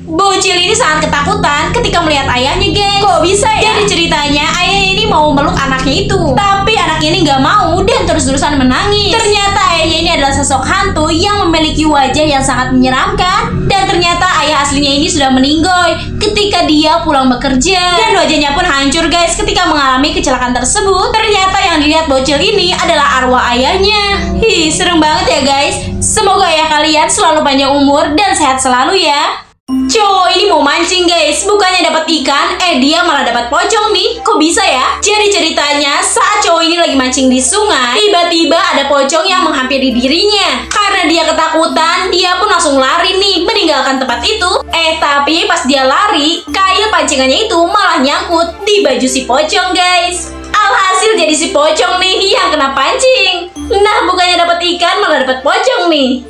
Bocil ini sangat ketakutan ketika melihat ayahnya, guys. Kok bisa ya? Jadi ceritanya ayahnya ini mau meluk anaknya itu, tapi anaknya ini nggak mau dan terus-terusan menangis. Ternyata ayahnya ini adalah sosok hantu yang memiliki wajah yang sangat menyeramkan. Dan ternyata ayah aslinya ini sudah meninggoy ketika dia pulang bekerja. Dan wajahnya pun hancur, guys, ketika mengalami kecelakaan tersebut. Ternyata yang dilihat bocil ini adalah arwah ayahnya. Serem banget ya, guys. Semoga ayah kalian selalu panjang umur dan sehat selalu ya. Cowok ini mau mancing, guys. Bukannya dapat ikan, dia malah dapat pocong nih. Kok bisa ya? Jadi ceritanya saat cowok ini lagi mancing di sungai, tiba-tiba ada pocong yang menghampiri dirinya. Karena dia ketakutan, dia pun langsung lari nih meninggalkan tempat itu. Tapi pas dia lari, kail pancingannya itu malah nyangkut di baju si pocong, guys. Alhasil jadi si pocong nih yang kena pancing. Nah, bukannya dapat ikan malah dapat pocong nih.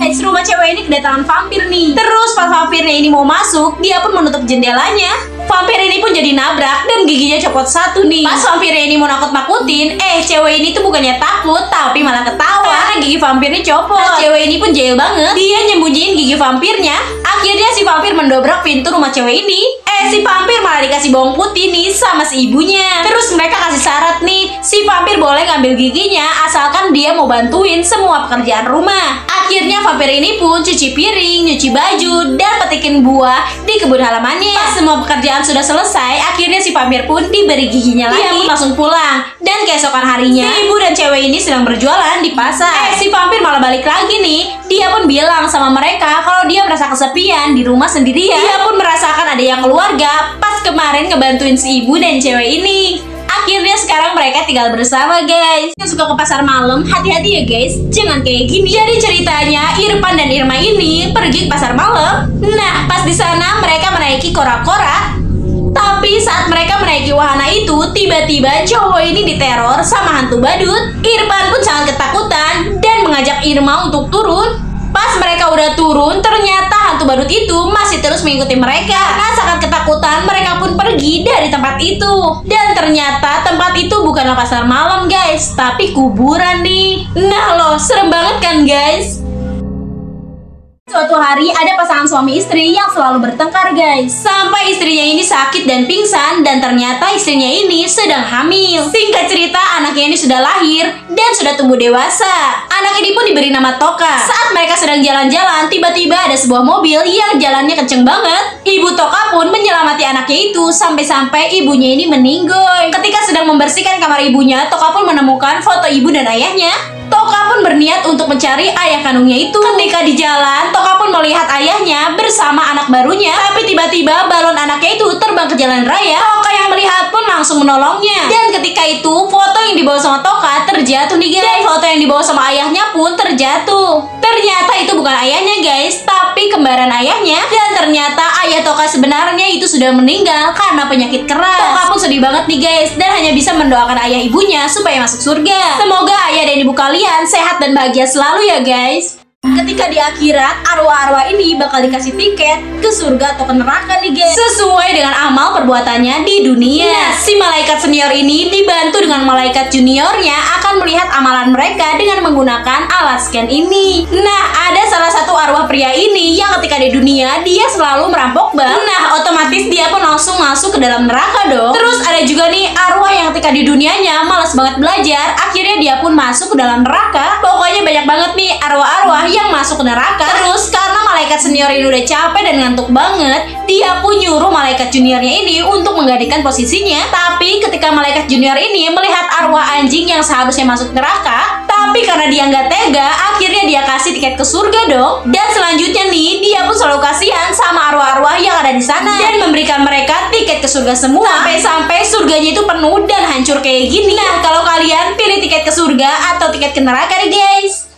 Guys, rumah cewek ini kedatangan vampir nih. Terus pas vampirnya ini mau masuk, dia pun menutup jendelanya. Vampir ini pun jadi nabrak dan giginya copot satu nih. Pas vampirnya ini mau nakut-nakutin, cewek ini tuh bukannya takut tapi malah ketawa karena gigi vampirnya copot. Nah, cewek ini pun jahil banget. Dia nyembunyiin gigi vampirnya. Akhirnya si vampir mendobrak pintu rumah cewek ini. Si vampir malah dikasih bawang putih nih sama si ibunya. Terus mereka kasih syarat nih, si vampir boleh ngambil giginya asalkan dia mau bantuin semua pekerjaan rumah. Akhirnya vampir ini pun cuci piring, nyuci baju, dan petikin buah di kebun halamannya. Pas semua pekerjaan sudah selesai, akhirnya si vampir pun diberi giginya lagi. Dia pun langsung pulang. Dan keesokan harinya, si ibu dan cewek ini sedang berjualan di pasar. Si vampir malah balik lagi nih. Dia pun bilang sama mereka kalau dia merasa kesepian di rumah sendirian. Dia pun merasakan adanya keluarga pas kemarin ngebantuin si ibu dan cewek ini. Akhirnya sekarang mereka tinggal bersama, guys. Yang suka ke pasar malam, hati-hati ya, guys. Jangan kayak gini. Jadi ceritanya Irfan dan Irma ini pergi ke pasar malam. Nah, pas di sana mereka menaiki kora-kora. Tapi saat mereka menaiki wahana itu, tiba-tiba cowok ini diteror sama hantu badut. Irfan pun sangat ketakutan dan mengajak Irma untuk turun. Pas mereka udah turun, ternyata hantu badut itu masih terus mengikuti mereka. Karena sangat ketakutan, mereka pun pergi dari tempat itu. Dan ternyata tempat itu bukanlah pasar malam, guys, tapi kuburan nih. Nah loh, serem banget kan, guys? Suatu hari ada pasangan suami istri yang selalu bertengkar, guys. Sampai istrinya ini sakit dan pingsan, dan ternyata istrinya ini sedang hamil. Singkat cerita, anaknya ini sudah lahir dan sudah tumbuh dewasa. Anak ini pun diberi nama Toka. Saat mereka sedang jalan-jalan, tiba-tiba ada sebuah mobil yang jalannya kenceng banget. Ibu Toka pun menyelamati anaknya itu sampai-sampai ibunya ini meninggoy. Ketika sedang membersihkan kamar ibunya, Toka pun menemukan foto ibu dan ayahnya. Toka pun berniat untuk mencari ayah kandungnya itu. Ketika di jalan, Toka pun melihat ayahnya bersama anak barunya. Tapi tiba-tiba balon anaknya itu terbang ke jalan raya. Toka yang melihat pun langsung menolongnya. Dan ketika itu, foto yang dibawa sama Toka terjatuh nih, guys. Dan foto yang dibawa sama ayahnya pun terjatuh. Ternyata itu bukan ayahnya, guys, tapi kembaran ayahnya. Dan ternyata ayah Toka sebenarnya itu sudah meninggal karena penyakit keras. Toka pun sedih banget nih, guys, dan hanya bisa mendoakan ayah ibunya supaya masuk surga. Semoga ayah dan ibu kalian sehat dan bahagia selalu ya, guys. Ketika di akhirat, arwah-arwah ini bakal dikasih tiket ke surga atau ke neraka nih, guys, sesuai dengan amal perbuatannya di dunia. Si malaikat senior ini dibantu dengan malaikat juniornya akan melihat amalan mereka dengan menggunakan alat scan ini. Nah, ada salah satu arwah pria ini yang ketika di dunia dia selalu merampok bank. Nah, otomatis dia pun langsung masuk ke dalam neraka dong. Terus ada juga nih arwah yang ketika di dunianya malas banget belajar, akhirnya dia pun masuk ke dalam neraka. Pokoknya banyak banget nih arwah-arwah yang masuk ke neraka. Terus karena malaikat senior ini udah capek dan ngantuk banget, dia pun nyuruh malaikat juniornya ini untuk menggantikan posisinya. Tapi ketika malaikat junior ini melihat arwah anjing yang seharusnya masuk neraka, tapi karena dia nggak tega, akhirnya dia kasih tiket ke surga dong. Dan selanjutnya nih, dia pun selalu kasihan sama arwah-arwah yang ada di sana dan memberikan mereka tiket ke surga semua. Sampai-sampai surganya itu penuh dan hancur kayak gini. Nah, kalau kalian pilih tiket ke surga atau tiket ke neraka nih, guys?